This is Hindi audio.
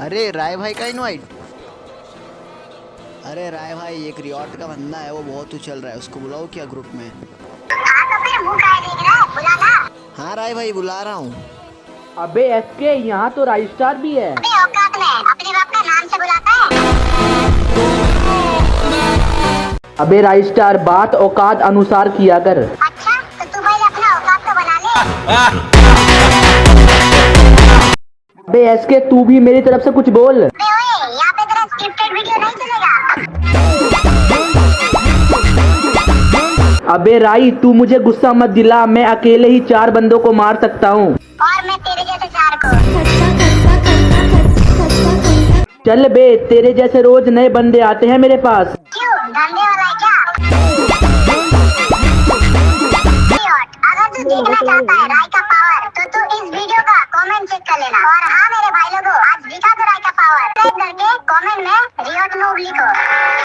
अरे राय भाई का इनवाइट। अरे राय भाई एक रियॉट का बंदा है, वो बहुत उछल रहा है, उसको बुलाओ क्या ग्रुप में। हाँ तो फिर मुंह काहे देख रहा है, बुला ला। हाँ राय भाई बुला रहा हूँ। अबे एसके, यहाँ तो राइस्टार भी है। अबे औकात में अपने बाप का नाम से बुलाता है। अबे राइस्टार, बात औकात अनुसार किया कर। अच्छा तो तू पहले अपना औकात तो बना ले। अबे एसके, तू भी मेरी तरफ से कुछ बोल। अबे ओए, यहाँ पे तेरा स्क्रिप्टेड वीडियो नहीं चलेगा। अबे राई, तू मुझे गुस्सा मत दिला, मैं अकेले ही 4 बंदों को मार सकता हूँ। और मैं तेरे जैसे 4 को। चल बे, तेरे जैसे रोज नए बंदे आते हैं मेरे पास। क्यों, धंधे वाला है क्या? अगर तू देखना चाहता है राय का पावर तो तू इस वीडियो का कमेंट चेक कर लेना। और हाँ मेरे भाई लोगों, आज दिखा दो राय का पावर। करके कमेंट में रियोट नूब लिखो।